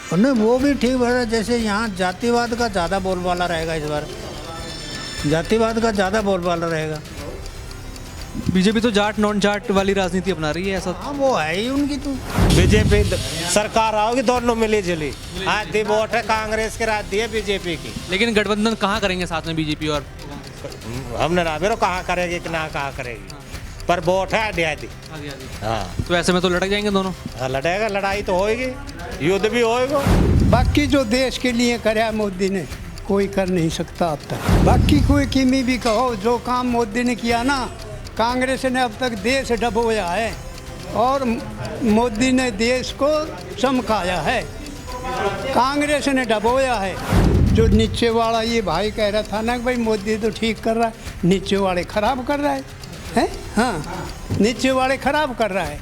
नहीं वो भी ठीक है। जैसे यहाँ जातिवाद का ज़्यादा बोलबाला रहेगा इस बार, जातिवाद का ज़्यादा बोलबाला रहेगा। बीजेपी तो जाट नॉन जाट वाली राजनीति अपना रही है, ऐसा। हाँ वो है ही उनकी तो। बीजेपी सरकार आओगी दोनों मिली जुली। आज दी वोट है कांग्रेस के, रात दी है बीजेपी की। लेकिन गठबंधन कहाँ करेंगे साथ में बीजेपी और हमने ना बेरो कहाँ करेगी कि ना कहाँ करेगी, पर वोट है आधी आधी। हाँ तो ऐसे में तो लटक जाएंगे दोनों। हाँ, लड़ेगा, लड़ाई तो होएगी, युद्ध भी होएगा। बाकी जो देश के लिए कराया मोदी ने कोई कर नहीं सकता अब तक। बाकी कोई किमी भी कहो, जो काम मोदी ने किया ना, कांग्रेस ने अब तक देश डबोया है और मोदी ने देश को चमकाया है। कांग्रेस ने डबोया है। जो नीचे वाला ये भाई कह रहा था ना कि भाई मोदी तो ठीक कर रहा है, नीचे वाले खराब कर रहा है? हाँ, नीचे वाले खराब कर रहा है।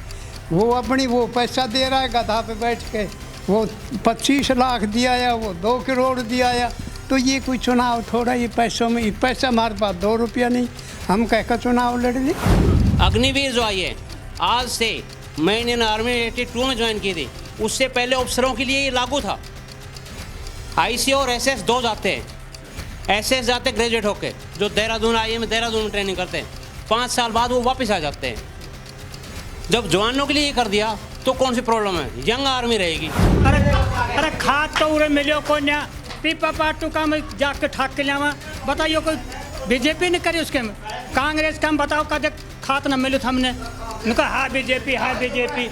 वो अपनी वो पैसा दे रहा है गधा पे बैठ के, वो 25 लाख दिया या वो 2 करोड़ दिया या, तो ये कोई चुनाव थोड़ा, ये पैसों में, पैसा हमारे पास 2 रुपया नहीं, हम कहकर चुनाव लड़ लें। अग्निवीर जो आई है, आज से मैं इंडियन आर्मी 82 में ज्वाइन की थी, उससे पहले अफसरों के लिए ये लागू था। आईसी और एसएस 2 जाते हैं। एसएस जाते ग्रेजुएट होके, जो देहरादून आईए में देहरादून में ट्रेनिंग करते हैं, 5 साल बाद वो वापस आ जाते हैं। जब जवानों के लिए ये कर दिया तो कौन सी प्रॉब्लम है, यंग आर्मी रहेगी। अरे खाद तो उरे मिलो को ना, पीपा पाटू का में जाके ठाक के लावा, बताइयो कोई बीजेपी ने करी उसके में, कांग्रेस का हम बताओ कदे खाद ना मिलो हमने, उनका हाँ बीजेपी, हाँ बीजेपी।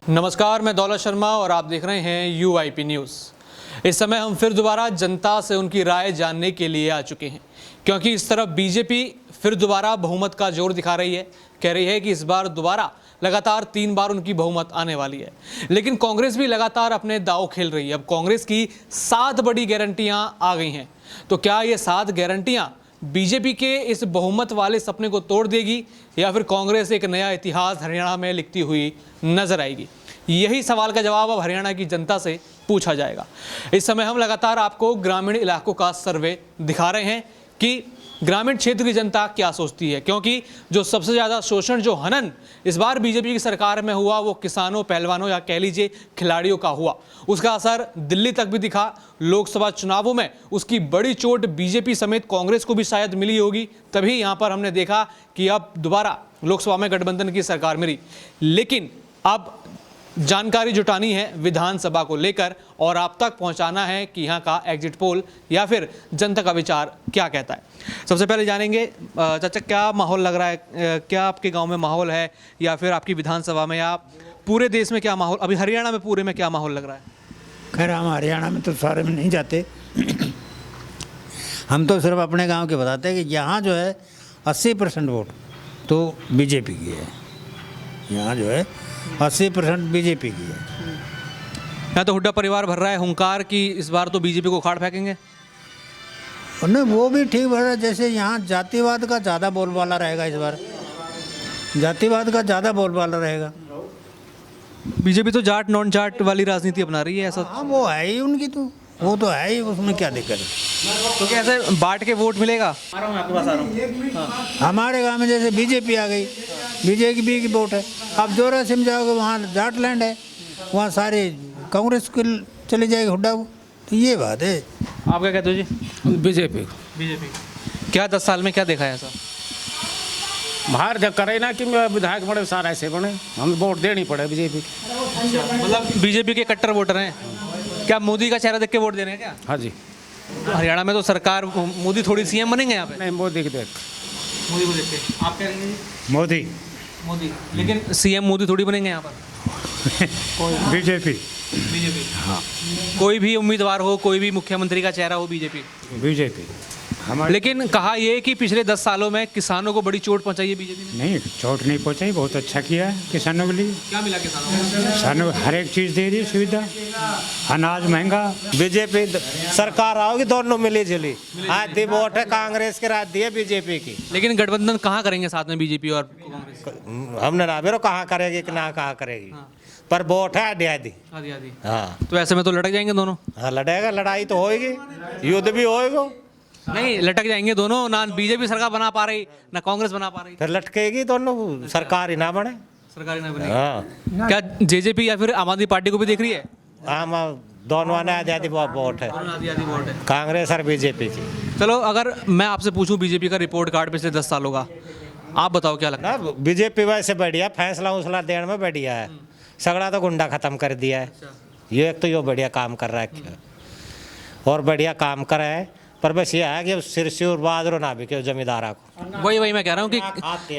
नमस्कार, मैं दौलत शर्मा और आप देख रहे हैं यूआईपी न्यूज़। इस समय हम फिर दोबारा जनता से उनकी राय जानने के लिए आ चुके हैं, क्योंकि इस तरफ बीजेपी फिर दोबारा बहुमत का जोर दिखा रही है, कह रही है कि इस बार दोबारा लगातार 3 बार उनकी बहुमत आने वाली है। लेकिन कांग्रेस भी लगातार अपने दांव खेल रही है। अब कांग्रेस की 7 बड़ी गारंटियां आ गई हैं, तो क्या ये 7 गारंटियां बीजेपी के इस बहुमत वाले सपने को तोड़ देगी या फिर कांग्रेस एक नया इतिहास हरियाणा में लिखती हुई नजर आएगी? यही सवाल का जवाब अब हरियाणा की जनता से पूछा जाएगा। इस समय हम लगातार आपको ग्रामीण इलाकों का सर्वे दिखा रहे हैं कि ग्रामीण क्षेत्र की जनता क्या सोचती है, क्योंकि जो सबसे ज़्यादा शोषण, जो हनन इस बार बीजेपी की सरकार में हुआ, वो किसानों, पहलवानों या कह लीजिए खिलाड़ियों का हुआ। उसका असर दिल्ली तक भी दिखा। लोकसभा चुनावों में उसकी बड़ी चोट बीजेपी समेत कांग्रेस को भी शायद मिली होगी, तभी यहाँ पर हमने देखा कि अब दोबारा लोकसभा में गठबंधन की सरकार मिली। लेकिन अब जानकारी जुटानी है विधानसभा को लेकर और आप तक पहुंचाना है कि यहाँ का एग्जिट पोल या फिर जनता का विचार क्या कहता है। सबसे पहले जानेंगे चाचा, क्या माहौल लग रहा है, क्या आपके गांव में माहौल है या फिर आपकी विधानसभा में या पूरे देश में क्या माहौल, अभी हरियाणा में पूरे में क्या माहौल लग रहा है? खैर हम हरियाणा में तो सारे में नहीं जाते, हम तो सिर्फ अपने गांव के बताते हैं कि यहाँ जो है 80% वोट तो बीजेपी की है। यहाँ जो है 80% बीजेपी की है। यहाँ तो हुड्डा परिवार भर रहा है हुंकार की इस बार तो बीजेपी को उखाड़ फेंकेंगे। नहीं वो भी ठीक है। जैसे यहाँ जातिवाद का ज़्यादा बोलबाला रहेगा इस बार, जातिवाद का ज़्यादा बोलबाला रहेगा। बीजेपी तो जाट नॉन जाट वाली राजनीति अपना रही है, ऐसा। हाँ वो है ही उनकी तो, वो तो है ही, उसमें क्या दिक्कत है। तो कैसे बांट के वोट मिलेगा? हमारे गांव में जैसे बीजेपी आ गई, बीजेपी की वोट है। आप जोरा सिम जाओगे वहाँ जाट लैंड है, वहाँ सारे कांग्रेस को चली जाएगी हुड्डा को, तो ये बात है। आप क्या कहते हो जी? बीजेपी बीजेपी क्या 10 साल में क्या देखा है ऐसा? बाहर जब करे ना कि विधायक बड़े सारे ऐसे बने, हम वोट देनी पड़े बीजेपी की। मतलब बीजेपी के कट्टर वोटर हैं क्या? मोदी का चेहरा देख के वोट दे रहे हैं क्या? हाँ जी। तो हरियाणा में तो सरकार, मोदी थोड़ी सीएम बनेंगे यहाँ पे? नहीं, मोदी की देख। मोदी को देख के आप क्या कहेंगे जी? मोदी मोदी, लेकिन सीएम मोदी थोड़ी बनेंगे यहाँ पर। बीजेपी बीजेपी, हाँ। कोई भी उम्मीदवार हो, कोई भी मुख्यमंत्री का चेहरा हो, बीजेपी। बीजेपी लेकिन कहा यह कि पिछले 10 सालों में किसानों को बड़ी चोट पहुंचाई है बीजेपी ने। नहीं, चोट नहीं पहुंचाई, बहुत अच्छा किया है किसानों के लिए। क्या मिला किसानों को? किसानों को हर एक चीज़ दे दी सुविधा, अनाज महंगा। बीजेपी सरकार आओगी दोनों मिली जुली। आज दी वोट है कांग्रेस के, रात दी है बीजेपी की। लेकिन गठबंधन कहाँ करेंगे साथ में बीजेपी और कांग्रेस? हमने ना बेरो कहाँ करेगी कि ना कहाँ करेगी, पर वोट है आधी आधी। आधी आधी। हाँ तो ऐसे में तो लटक जाएंगे दोनों। हाँ, लड़ेगा, लड़ाई तो होएगी, युद्ध भी होएगा। नहीं, लटक जाएंगे दोनों, ना बीजेपी सरकार बना पा रही ना कांग्रेस बना पा रही। फिर लटकेगी दोनों, सरकार ही ना बने, सरकार ही नहीं बनेगी। हाँ क्या जेजेपी या फिर आम आदमी पार्टी को भी देख रही है? हम दोनों ने आज़ादी वोट है, आधी वोट है। कांग्रेस और बीजेपी की। चलो अगर मैं आपसे पूछूं बीजेपी का रिपोर्ट कार्ड पिछले 10 सालों का, आप बताओ क्या लगता है? ना बीजेपी वैसे बढ़िया, फैसला उसला देने में बढ़िया है। सगड़ा तो गुंडा खत्म कर दिया है। ये एक तो यो बढ़िया काम कर रहा है और बढ़िया काम कर रहा है, पर बस ये है कि सिर से और बादरो ना भी क्यों जमींदारा को। वही मैं कह रहा हूँ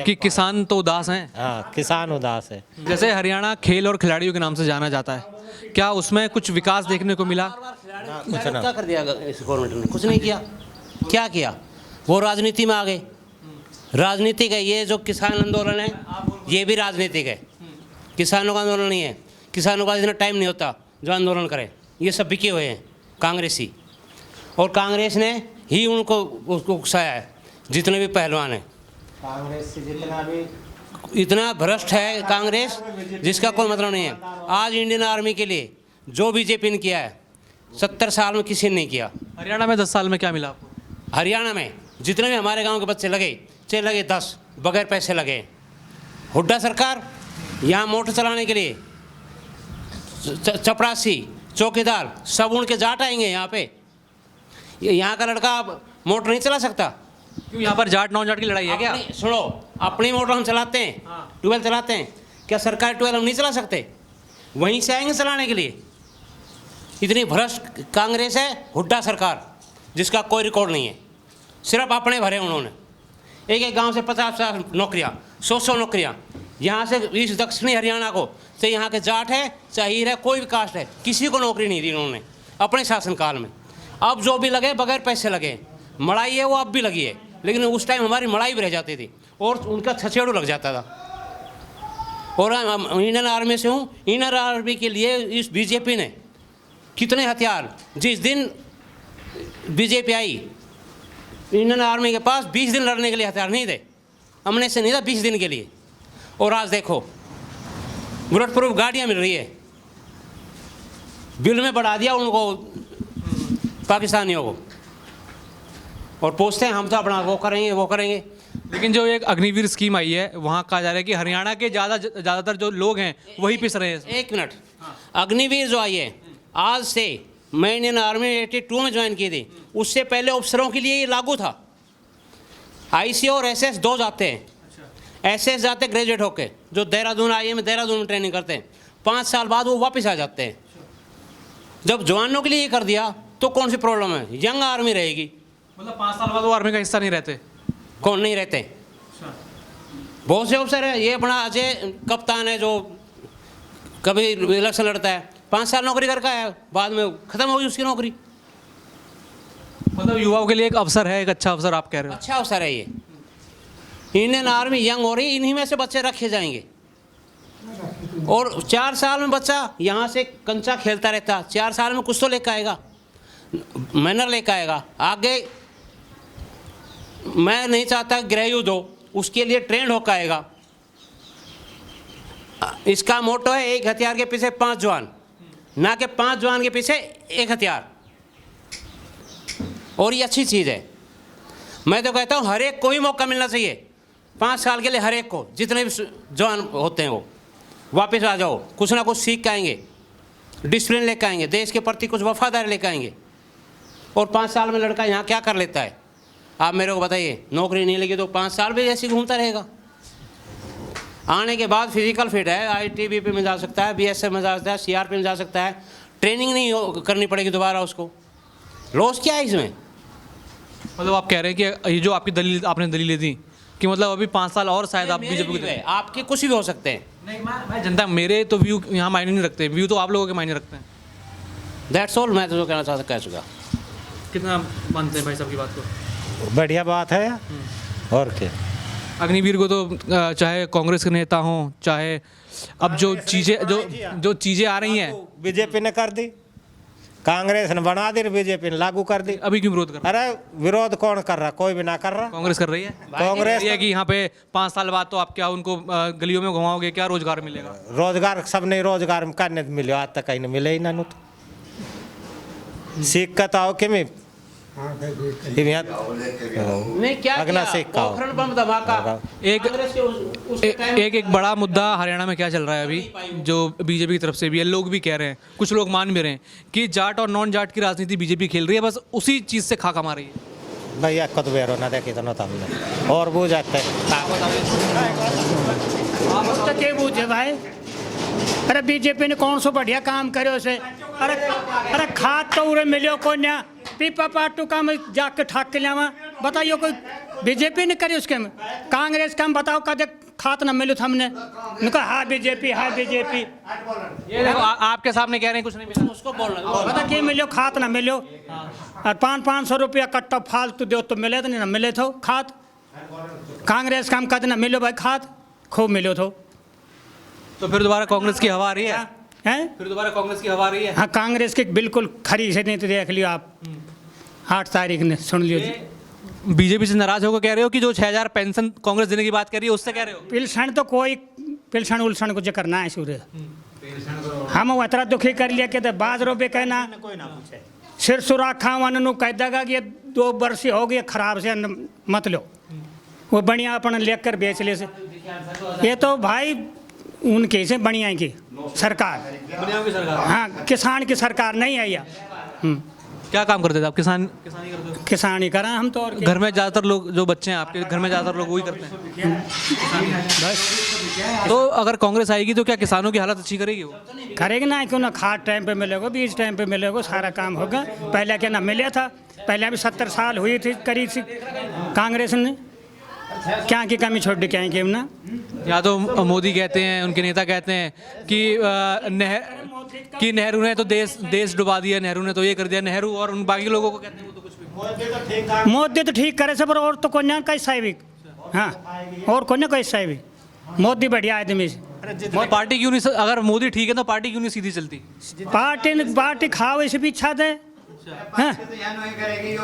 कि किसान तो उदास हैं। हाँ, किसान उदास है। जैसे हरियाणा खेल और खिलाड़ियों के नाम से जाना जाता है, क्या उसमें कुछ विकास देखने को मिला? क्या कर दिया इस गवर्नमेंट ने? कुछ नहीं किया। क्या किया? वो राजनीति में आ गए। राजनीतिक है ये जो किसान आंदोलन है, ये भी राजनीतिक है। किसानों का आंदोलन नहीं है। किसानों का इतना टाइम नहीं होता जो आंदोलन करें। ये सब बिके हुए हैं कांग्रेसी, और कांग्रेस ने ही उनको उसको उकसाया है। जितने भी पहलवान हैं, कांग्रेस से जितना भी इतना भ्रष्ट है कांग्रेस जिसका कोई मतलब नहीं है। आज इंडियन आर्मी के लिए जो बीजेपी ने किया है 70 साल में किसी ने नहीं किया। हरियाणा में 10 साल में क्या मिला आपको? हरियाणा में जितने भी हमारे गांव के बच्चे लगे, चाहे लगे 10 बगैर पैसे लगे। हुड्डा सरकार यहाँ मोटर चलाने के लिए चपरासी चौकीदार सब उनके जाट आएंगे यहाँ पे। यहाँ का लड़का अब मोटर नहीं चला सकता। क्यों यहाँ पर जाट नॉन जाट की लड़ाई है क्या? सुनो, अपनी मोटर हम चलाते हैं, ट्यूबवेल चलाते हैं, क्या सरकारी ट्यूबवेल हम नहीं चला सकते? वहीं से आएंगे चलाने के लिए। इतनी भ्रष्ट कांग्रेस है, हुड्डा सरकार, जिसका कोई रिकॉर्ड नहीं है। सिर्फ अपने भरे उन्होंने। एक एक गांव से 50-50 नौकरियाँ, 100-100 नौकरियाँ। यहाँ से इस दक्षिणी हरियाणा को, चाहे यहाँ के जाट है चाहे हीर है, कोई भी कास्ट है, किसी को नौकरी नहीं दी उन्होंने अपने शासनकाल में। अब जो भी लगे बगैर पैसे लगे। मड़ाई है वो अब भी लगी है, लेकिन उस टाइम हमारी मड़ाई भी रह जाती थी और उनका छछेड़ू लग जाता था। और इंडियन आर्मी से हूँ। इंडियन आर्मी के लिए इस बीजेपी ने कितने हथियार, जिस दिन बीजेपी आई इंडियन आर्मी के पास 20 दिन लड़ने के लिए हथियार नहीं थे। हमने से नहीं था 20 दिन के लिए। और आज देखो बुलेट प्रूफ गाड़ियाँ मिल रही है। बिल में बढ़ा दिया उनको, पाकिस्तानियों को, और पूछते हैं हम तो अपना वो करेंगे वो करेंगे। लेकिन जो एक अग्निवीर स्कीम आई है, वहाँ कहा जा रहा है कि हरियाणा के ज़्यादातर जो लोग हैं वही पिस रहे हैं। एक मिनट, अग्निवीर जो आई है, आज से मैं इंडियन आर्मी 82 में ज्वाइन की थी। उससे पहले अफसरों के लिए ये लागू था। आईसी और एसएस 2 जाते हैं। एसएस जाते ग्रेजुएट होके, जो देहरादून आईए में देहरादून में ट्रेनिंग करते हैं। 5 साल बाद वो वापस आ जाते हैं। जब जवानों के लिए ये कर दिया तो कौन सी प्रॉब्लम है? यंग आर्मी रहेगी। मतलब 5 साल बाद वो आर्मी का हिस्सा नहीं रहते? कौन नहीं रहते? बहुत से अफसर है। ये अपना अजय कप्तान है जो कभी इलेक्शन लड़ता है, 5 साल नौकरी करके आया, बाद में खत्म हो गई उसकी नौकरी। मतलब युवाओं के लिए एक अवसर है, एक अच्छा अवसर आप कह रहे हो? अच्छा अवसर है ये। इंडियन आर्मी यंग हो रही, इन्हीं में से बच्चे रखे जाएंगे। और 4 साल में बच्चा यहाँ से कंचा खेलता रहता, 4 साल में कुछ तो लेकर आएगा, मैनर लेकर आएगा। आगे मैं नहीं चाहता गृह युद्ध हो, उसके लिए ट्रेंड होकर आएगा। इसका मोटो है एक हथियार के पीछे 5 जवान, ना कि 5 जवान के पीछे एक हथियार। और ये अच्छी चीज़ है। मैं तो कहता हूँ हर एक को ही मौका मिलना चाहिए 5 साल के लिए। हर एक को, जितने भी जवान होते हैं वो वापस आ जाओ, कुछ ना कुछ सीख के आएंगे, डिसिप्लिन लेकर आएंगे, देश के प्रति कुछ वफादारी लेकर आएंगे। और 5 साल में लड़का यहाँ क्या कर लेता है आप मेरे को बताइए? नौकरी नहीं लगी तो 5 साल भी ऐसे घूमता रहेगा। आने के बाद फिजिकल फिट है, आईटीबीपी में जा सकता है, बीएसएफ में जा सकता है, सीआरपी में जा सकता है। ट्रेनिंग नहीं करनी पड़ेगी दोबारा उसको। लॉस क्या है इसमें? मतलब आप कह रहे हैं कि ये जो आपकी दलील, आपने दलीलें दी कि मतलब अभी 5 साल और शायद आप बीजेपी को, आपके कुछ भी हो सकते हैं। नहीं, मैं जनता, मेरे तो व्यू यहाँ मायने नहीं रखते, व्यू तो आप लोगों के मायने रखते हैं। That's all. मैं तो जो कहना चाहता कह चुका। कितना मानते हैं भाई साहब की बात को? बढ़िया बात है और क्या। अग्निवीर को तो चाहे कांग्रेस के नेता हों, चाहे अब जो चीज़ें आ रही हैं बीजेपी ने कर दी, कांग्रेस ने बना दी, बीजेपी ने लागू कर दी। अभी क्यों विरोध कर रहे हैं? अरे विरोध कौन कर रहा? कोई भी ना कर रहा। कांग्रेस कर रही है। कांग्रेस है कि यहाँ पे 5 साल बाद तो आप क्या उनको गलियों में घुमाओगे, क्या रोजगार मिलेगा? रोजगार सब नहीं, रोजगार में करने मिले आज तक कहीं नहीं मिले ही ना। तो सीख का तो कि मैं नहीं क्या अगला किया? सिक्का हो। पोखरण बम धमाका एक कांग्रेस के उस टाइम एक बड़ा मुद्दा हरियाणा में क्या चल रहा है अभी, जो बीजेपी की तरफ से भी है, लोग भी कह रहे हैं, कुछ लोग मान भी रहे हैं कि जाट और नॉन जाट की राजनीति बीजेपी खेल रही है, बस उसी चीज़ से खा मार रही है। भैया कद बेरो ना देखी तो हमने और वो जाते तो के बूझे भाई। अरे बीजेपी ने कौन सा बढ़िया काम करे उसे। अरे खाद तो उरे मिलो को ना पीपा पाटू का मैं जाके ठाक के लियावा बताइयो कोई बीजेपी ने करे उसके में। कांग्रेस का हम बताओ कदे खाद ना मिलो हमने कहा हाँ बीजेपी ये देखो आपके सामने कह रहे हैं कुछ नहीं मिला, उसको बोलना बता के मिलो खाद ना मिलो और 500 रुपया कट्टा फालतू दो तो मिले तो नहीं ना मिले तो खाद। कांग्रेस का हम कद ना मिलो भाई खाद खूब मिलो तो फिर दोबारा कांग्रेस की हवा आ रही है, हैं। फिर दोबारा कांग्रेस की हवा आ रही है। हाँ कांग्रेस की बिल्कुल खरी से नहीं तो देख लियो आप 8 तारीख ने सुन लियो जी। बीजेपी से नाराज होकर कह रहे हो कि जो 6000 पेंशन कांग्रेस देने की बात कर रही है उससे कह रहे हो? पिलसन तो कोई पिलसन उलसन कुछ करना है सूर्य हम इतना दुखी कर लिया कि बाज रोबे कहना सिर सुराखा वन कह देगा कि 2 वर्ष हो गए खराब से मत लो वो बढ़िया अपन लेकर बेच ले से। ये तो भाई उनके से बढ़िया की सरकार हाँ किसान की सरकार नहीं है यार। क्या काम करते थे आप? किसानी करते हो? किसान ही करा हम तो और घर में ज़्यादातर लोग जो बच्चे हैं आपके घर में ज़्यादातर लोग वही करते हैं बस तो अगर कांग्रेस आएगी तो क्या किसानों की हालत अच्छी करेगी वो? करेगी ना क्यों ना खाद टाइम पे मिलेगा बीज टाइम पे मिलेगा सारा काम होगा। पहले क्या ना मिले था पहले अभी 70 साल हुई थी करी थी कांग्रेस ने क्या की कमी छोड़ दी क्या की ना। या तो मोदी कहते हैं उनके नेता कहते हैं कि नेहरू ने तो देश डुबा दिया, नेहरू ने तो ये कर दिया, नेहरू और उन बाकी लोगों को कहते हैं वो तो कुछ भी। मोदी तो ठीक करे सब और तो कौन कैसा भी हाँ और कौन कैसा भी मोदी बढ़िया आदमी से। पार्टी क्यों नहीं, अगर मोदी ठीक है तो पार्टी क्यों नहीं सीधी चलती? पार्टी खाओ इसे भी इच्छा दे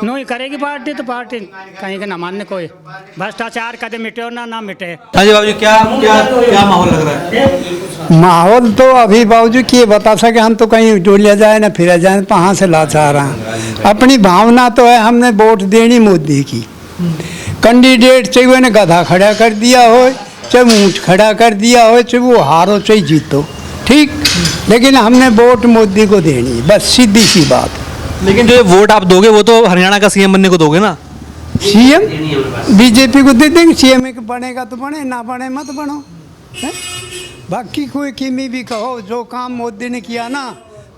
नहीं करेगी पार्टी तो पार्टी कहीं का ना मानने कोई भ्रष्टाचार कदे मिटे और ना मिटे। हाँ जी बाबूजी क्या क्या क्या माहौल लग रहा है? माहौल तो अभी बाबूजी ये बता सके हम तो कहीं डोलिया जाए ना फिरा जाए कहाँ से लाचार हैं। अपनी भावना तो है हमने वोट देनी मोदी की। कैंडिडेट चाहिए ने गधा खड़ा कर दिया हो चाहे ऊँट खड़ा कर दिया हो चाहे वो हारो चाहे जीतो ठीक, लेकिन हमने वोट मोदी को देनी बस सीधी सी बात। लेकिन जो ये वोट आप दोगे वो तो हरियाणा का सीएम बनने को दोगे ना? सीएम बीजेपी को दे देंगे, सीएम बनेगा तो बने ना बने मत बनो है? बाकी कोई किमी भी कहो जो काम मोदी ने किया ना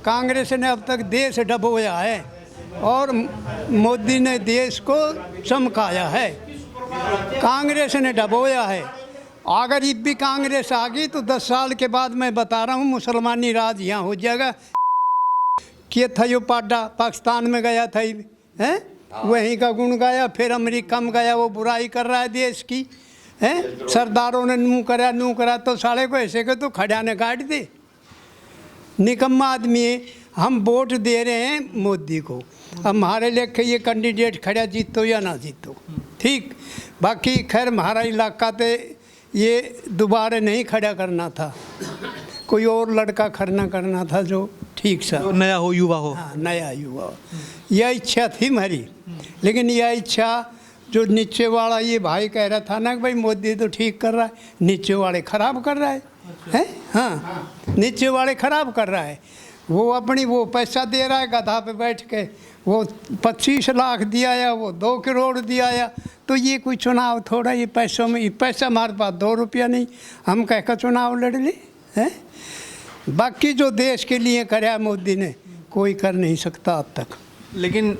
कांग्रेस ने अब तक देश डबोया है और मोदी ने देश को चमकाया है। कांग्रेस ने डबोया है। अगर ये भी कांग्रेस आ गई तो 10 साल के बाद मैं बता रहा हूँ मुसलमानी राज यहाँ हो जाएगा। किए था जो पाड्डा पाकिस्तान में गया था हैं वहीं का गुण गाया फिर अमेरिका में गया वो बुराई कर रहा है देश की हैं। सरदारों ने नू करा तो साले को ऐसे के तो खड़ा ने काट दे। निकम्मा आदमी है। हम वोट दे रहे हैं मोदी को। अब हमारे लेके ये कैंडिडेट खड़ा जीतो या ना जीतो ठीक। बाकी खैर हमारा इलाका तो ये दोबारा नहीं खड़ा करना था, कोई और लड़का खड़ना करना था जो ठीक सा नया हो युवा हो। हाँ नया युवा यह इच्छा थी हमारी। लेकिन यह इच्छा जो नीचे वाला ये भाई कह रहा था ना कि भाई मोदी तो ठीक कर रहा है नीचे वाले ख़राब कर रहा है हैं। हाँ नीचे वाले ख़राब कर रहा है। वो अपनी वो पैसा दे रहा है गधा पे बैठ के वो 25 लाख दिया या वो 2 करोड़ दिया या तो ये कोई चुनाव थोड़ा ये पैसों में पैसा हमारे पास 2 रुपया नहीं हम कह कर चुनाव लड़ ले हैं। बाकी जो देश के लिए कराया मोदी ने कोई कर नहीं सकता अब तक। लेकिन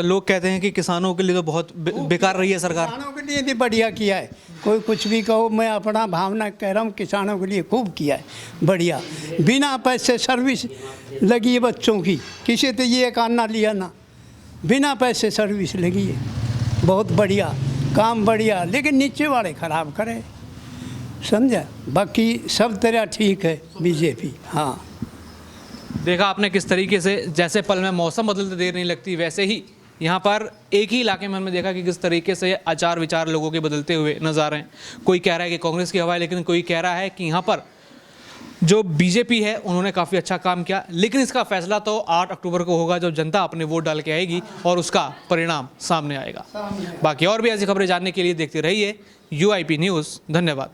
लोग कहते हैं कि किसानों के लिए तो बहुत बेकार रही है सरकार। किसानों के लिए भी बढ़िया किया है। कोई कुछ भी कहो मैं अपना भावना कह रहा हूँ किसानों के लिए खूब किया है बढ़िया। बिना पैसे सर्विस लगी है बच्चों की किसी तो ये एक आना लिया ना बिना पैसे सर्विस लगी है बहुत बढ़िया काम बढ़िया। लेकिन नीचे वाले ख़राब करे समझा। बाकी सब तरह ठीक है बीजेपी। हाँ देखा आपने किस तरीके से जैसे पल में मौसम बदलते देर नहीं लगती वैसे ही यहाँ पर एक ही इलाके में हमने देखा कि किस तरीके से आचार विचार लोगों के बदलते हुए नजर आ रहे हैं। कोई कह रहा है कि कांग्रेस की हवा है लेकिन कोई कह रहा है कि यहाँ पर जो बीजेपी है उन्होंने काफ़ी अच्छा काम किया, लेकिन इसका फैसला तो 8 अक्टूबर को होगा जब जनता अपने वोट डाल के आएगी और उसका परिणाम सामने आएगा। बाकी और भी ऐसी खबरें जानने के लिए देखते रहिए UIP न्यूज़। धन्यवाद।